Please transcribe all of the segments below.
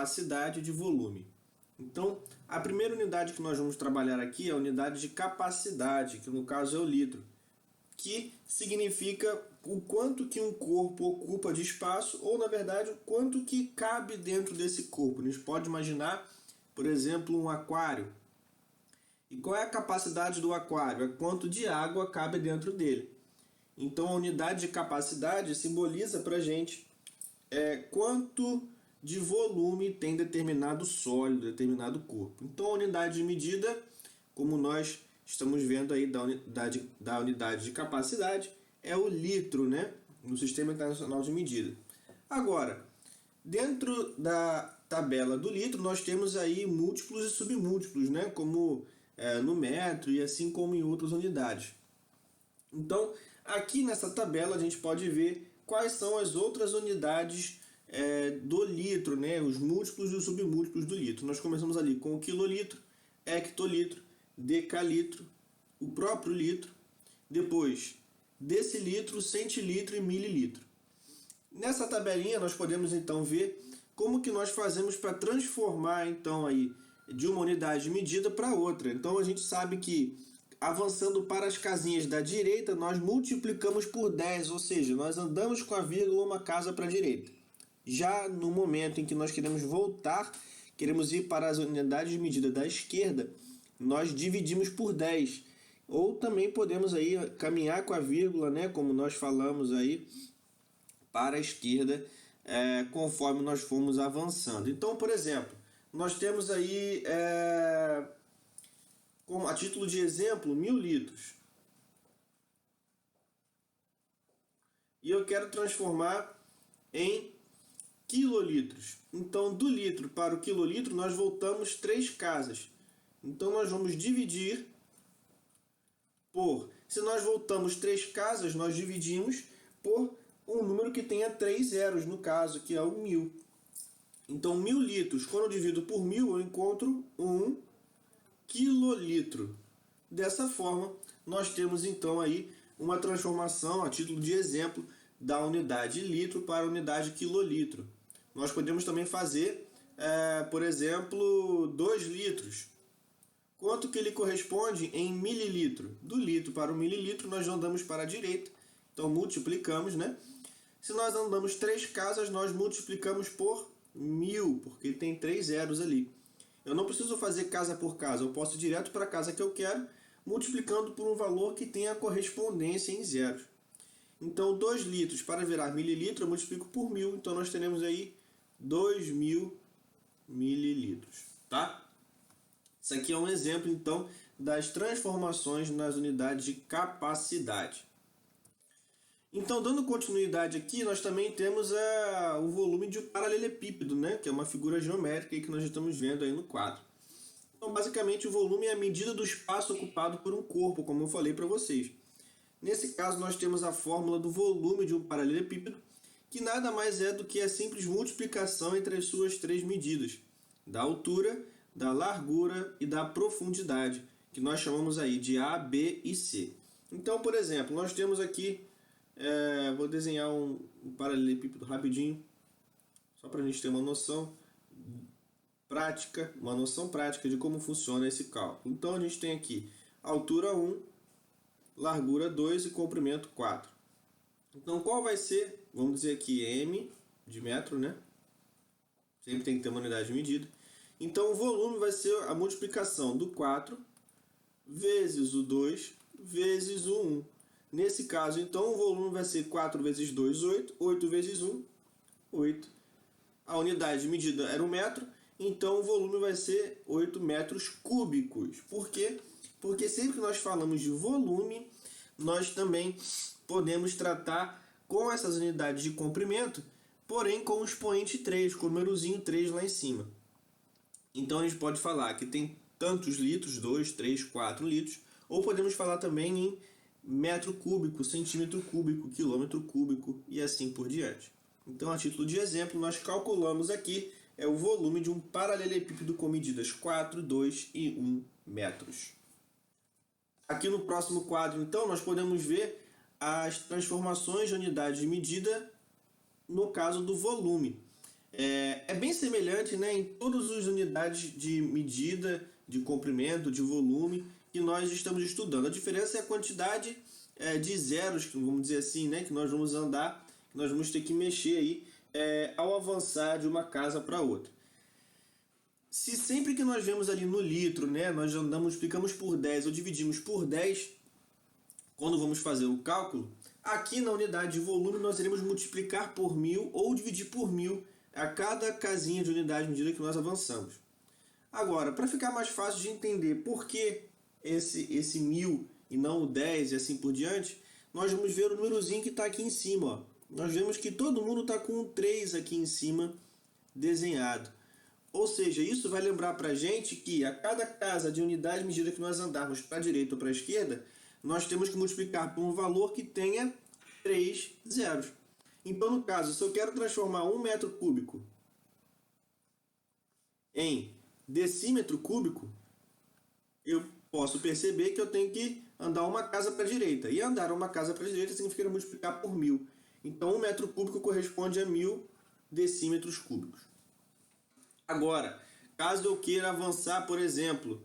capacidade de volume. Então, a primeira unidade que nós vamos trabalhar aqui é a unidade de capacidade, que no caso é o litro, que significa o quanto que um corpo ocupa de espaço, ou na verdade o quanto que cabe dentro desse corpo. A gente pode imaginar, por exemplo, um aquário. E qual é a capacidade do aquário? É quanto de água cabe dentro dele. Então a unidade de capacidade simboliza para a gente quanto de volume tem determinado sólido, determinado corpo. Então a unidade de medida, como nós estamos vendo aí da unidade de capacidade, é o litro, né? No Sistema Internacional de Medida. Agora, dentro da tabela do litro, nós temos aí múltiplos e submúltiplos, né? Como no metro e assim como em outras unidades. Então, aqui nessa tabela a gente pode ver quais são as outras unidades do litro, né? Os múltiplos e os submúltiplos do litro. Nós começamos ali com o quilolitro, hectolitro, decalitro, o próprio litro, depois decilitro, centilitro e mililitro. Nessa tabelinha nós podemos então ver como que nós fazemos para transformar então aí de uma unidade de medida para outra. Então a gente sabe que avançando para as casinhas da direita nós multiplicamos por 10, ou seja, nós andamos com a vírgula uma casa para a direita. Já no momento em que nós queremos voltar, queremos ir para as unidades de medida da esquerda, nós dividimos por 10. Ou também podemos aí caminhar com a vírgula, né, como nós falamos aí, para a esquerda, conforme nós formos avançando. Então, por exemplo, nós temos aí, a título de exemplo, 1000 litros. E eu quero transformar em quilolitros. Então, do litro para o quilolitro, nós voltamos 3 casas. Então, nós vamos dividir por... Se nós voltamos 3 casas, nós dividimos por um número que tenha 3 zeros, no caso, que é o 1000. Então, 1000 litros, quando eu divido por 1000, eu encontro 1 quilolitro. Dessa forma, nós temos então aí uma transformação, a título de exemplo, da unidade litro para a unidade quilolitro. Nós podemos também fazer, por exemplo, 2 litros. Quanto que ele corresponde em mililitro? Do litro para o mililitro, nós andamos para a direita. Então, multiplicamos, né? Se nós andamos 3 casas, nós multiplicamos por 1000, porque tem 3 zeros ali. Eu não preciso fazer casa por casa, eu posso ir direto para a casa que eu quero, multiplicando por um valor que tenha correspondência em zeros. Então, 2 litros para virar mililitro, eu multiplico por 1000. Então, nós teremos aí 2000 mililitros, tá? Isso aqui é um exemplo, então, das transformações nas unidades de capacidade. Então, dando continuidade aqui, nós também temos o volume de um paralelepípedo, né? Que é uma figura geométrica que nós estamos vendo aí no quadro. Então, basicamente, o volume é a medida do espaço ocupado por um corpo, como eu falei para vocês. Nesse caso, nós temos a fórmula do volume de um paralelepípedo, que nada mais é do que a simples multiplicação entre as suas 3 medidas, da altura, da largura e da profundidade, que nós chamamos aí de A, B e C. Então, por exemplo, nós temos aqui, vou desenhar um paralelepípedo rapidinho, só para a gente ter uma noção prática, de como funciona esse cálculo. Então, a gente tem aqui altura 1, largura 2 e comprimento 4. Então, qual vai ser, vamos dizer aqui, M de metro, né? Sempre tem que ter uma unidade de medida. Então, o volume vai ser a multiplicação do 4 vezes o 2 vezes o 1. Nesse caso, então, o volume vai ser 4 vezes 2, 8. 8 vezes 1, 8. A unidade de medida era 1 metro, então o volume vai ser 8 metros cúbicos. Por quê? Porque sempre que nós falamos de volume, nós também podemos tratar com essas unidades de comprimento, porém com o expoente 3, com o númerozinho 3 lá em cima. Então a gente pode falar que tem tantos litros, 2, 3, 4 litros, ou podemos falar também em metro cúbico, centímetro cúbico, quilômetro cúbico e assim por diante. Então, a título de exemplo, nós calculamos aqui o volume de um paralelepípedo com medidas 4, 2 e 1 metros. Aqui no próximo quadro, então, nós podemos ver as transformações de unidade de medida no caso do volume. É bem semelhante, né, em todas as unidades de medida, de comprimento, de volume que nós estamos estudando. A diferença é a quantidade de zeros, vamos dizer assim, né, que nós vamos andar, que nós vamos ter que mexer aí ao avançar de uma casa para outra. Se sempre que nós vemos ali no litro, né, nós multiplicamos por 10 ou dividimos por 10, quando vamos fazer o cálculo, aqui na unidade de volume nós iremos multiplicar por 1000 ou dividir por 1000 a cada casinha de unidade de medida que nós avançamos. Agora, para ficar mais fácil de entender por que esse 1000 e não o 10 e assim por diante, nós vamos ver o númerozinho que está aqui em cima. Ó. Nós vemos que todo mundo está com um 3 aqui em cima desenhado. Ou seja, isso vai lembrar para a gente que a cada casa de unidade de medida que nós andarmos para a direita ou para a esquerda, nós temos que multiplicar por um valor que tenha 3 zeros. Então, no caso, se eu quero transformar 1 metro cúbico em decímetro cúbico, eu posso perceber que eu tenho que andar uma casa para a direita. E andar uma casa para a direita significa multiplicar por 1000. Então, 1 metro cúbico corresponde a 1000 decímetros cúbicos. Agora, caso eu queira avançar, por exemplo,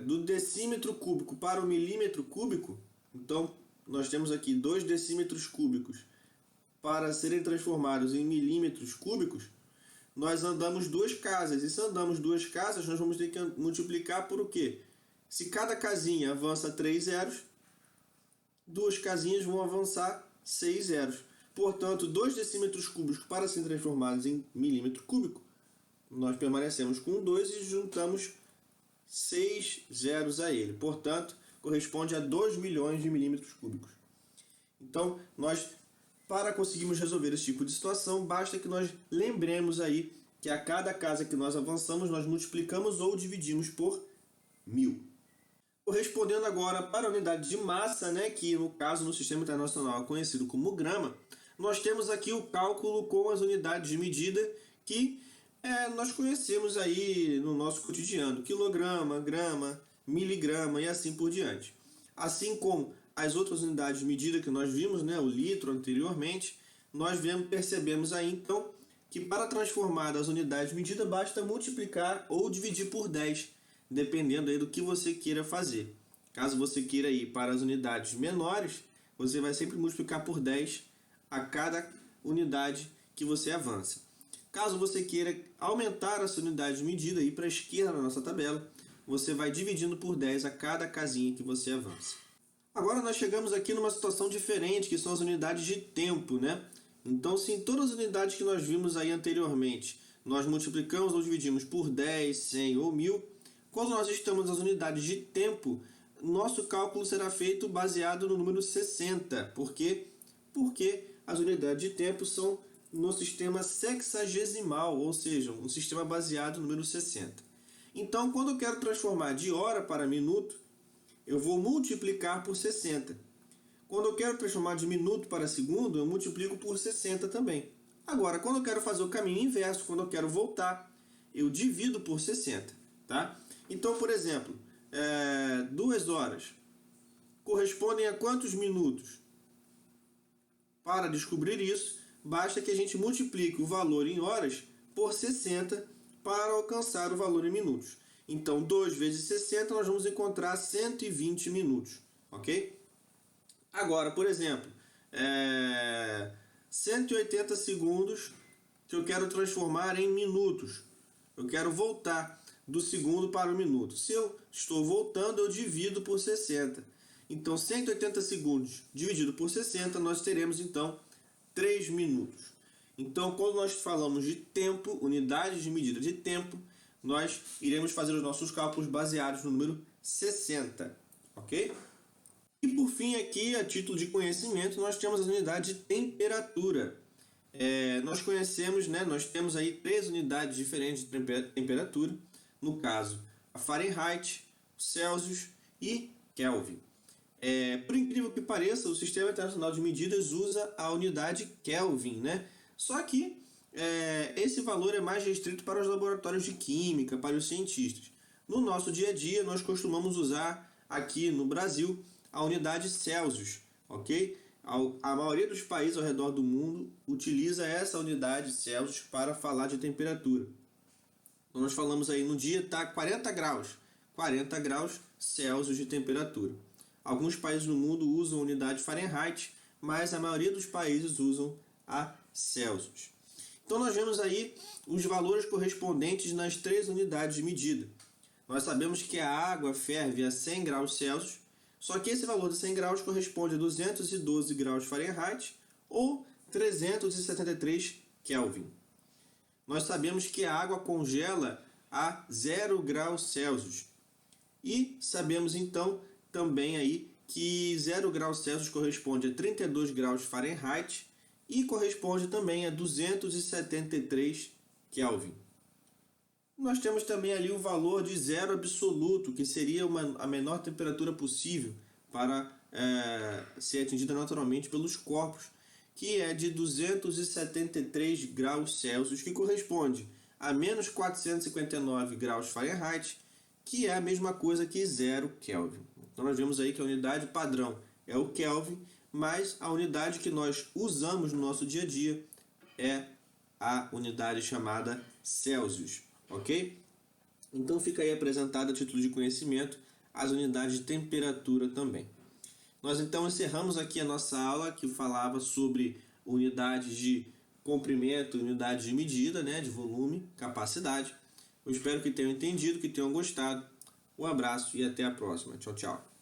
do decímetro cúbico para o milímetro cúbico, então nós temos aqui 2 decímetros cúbicos para serem transformados em milímetros cúbicos, nós andamos 2 casas. E se andamos 2 casas, nós vamos ter que multiplicar por o quê? Se cada casinha avança 3 zeros, 2 casinhas vão avançar 6 zeros. Portanto, 2 decímetros cúbicos para serem transformados em milímetro cúbico, nós permanecemos com 2 e juntamos 6 zeros a ele. Portanto, corresponde a 2 milhões de milímetros cúbicos. Então, para conseguirmos resolver esse tipo de situação, basta que nós lembremos aí que a cada casa que nós avançamos, nós multiplicamos ou dividimos por 1000. Correspondendo agora para a unidade de massa, né, que no caso no Sistema Internacional é conhecido como grama, nós temos aqui o cálculo com as unidades de medida que nós conhecemos aí no nosso cotidiano, quilograma, grama, miligrama e assim por diante. Assim como as outras unidades de medida que nós vimos, né, o litro anteriormente, nós percebemos aí então que para transformar as unidades de medida basta multiplicar ou dividir por 10, dependendo aí do que você queira fazer. Caso você queira ir para as unidades menores, você vai sempre multiplicar por 10 a cada unidade que você avança. Caso você queira aumentar a sua unidade de medida e ir para a esquerda na nossa tabela, você vai dividindo por 10 a cada casinha que você avança. Agora nós chegamos aqui numa situação diferente, que são as unidades de tempo, né? Então, se em todas as unidades que nós vimos aí anteriormente, nós multiplicamos ou dividimos por 10, 100 ou 1000, quando nós estamos nas unidades de tempo, nosso cálculo será feito baseado no número 60. Por quê? Porque as unidades de tempo são no sistema sexagesimal, ou seja, um sistema baseado no número 60. Então, quando eu quero transformar de hora para minuto, eu vou multiplicar por 60. Quando eu quero transformar de minuto para segundo, eu multiplico por 60 também. Agora, quando eu quero fazer o caminho inverso, quando eu quero voltar, eu divido por 60. Tá? Então, por exemplo, 2 horas correspondem a quantos minutos? Para descobrir isso, basta que a gente multiplique o valor em horas por 60 para alcançar o valor em minutos. Então, 2 vezes 60, nós vamos encontrar 120 minutos. Ok? Agora, por exemplo, 180 segundos que eu quero transformar em minutos. Eu quero voltar do segundo para o minuto. Se eu estou voltando, eu divido por 60. Então, 180 segundos dividido por 60, nós teremos, então, 3 minutos. Então, quando nós falamos de tempo, unidades de medida de tempo, nós iremos fazer os nossos cálculos baseados no número 60. Ok? E, por fim, aqui, a título de conhecimento, nós temos as unidades de temperatura. Nós conhecemos, né, nós temos aí 3 unidades diferentes de temperatura. No caso, a Fahrenheit, Celsius e Kelvin. Por incrível que pareça, o Sistema Internacional de Medidas usa a unidade Kelvin, né? Só que esse valor é mais restrito para os laboratórios de química, para os cientistas. No nosso dia a dia, nós costumamos usar aqui no Brasil a unidade Celsius, ok? A maioria dos países ao redor do mundo utiliza essa unidade Celsius para falar de temperatura. Então nós falamos aí no dia está 40 graus Celsius de temperatura. Alguns países no mundo usam a unidade Fahrenheit, mas a maioria dos países usam a Celsius. Então nós vemos aí os valores correspondentes nas 3 unidades de medida. Nós sabemos que a água ferve a 100 graus Celsius, só que esse valor de 100 graus corresponde a 212 graus Fahrenheit ou 373 Kelvin. Nós sabemos que a água congela a 0 graus Celsius. E sabemos então também aí que 0 graus Celsius corresponde a 32 graus Fahrenheit e corresponde também a 273 Kelvin. Nós temos também ali o valor de zero absoluto, que seria a menor temperatura possível para ser atingida naturalmente pelos corpos, que é de 273 graus Celsius, que corresponde a menos 459 graus Fahrenheit, que é a mesma coisa que 0 Kelvin. Então nós vemos aí que a unidade padrão é o Kelvin, mas a unidade que nós usamos no nosso dia a dia é a unidade chamada Celsius, ok? Então fica aí apresentado a título de conhecimento as unidades de temperatura também. Nós então encerramos aqui a nossa aula que falava sobre unidades de comprimento, unidades de medida, né, de volume, capacidade. Eu espero que tenham entendido, que tenham gostado. Um abraço e até a próxima. Tchau, tchau.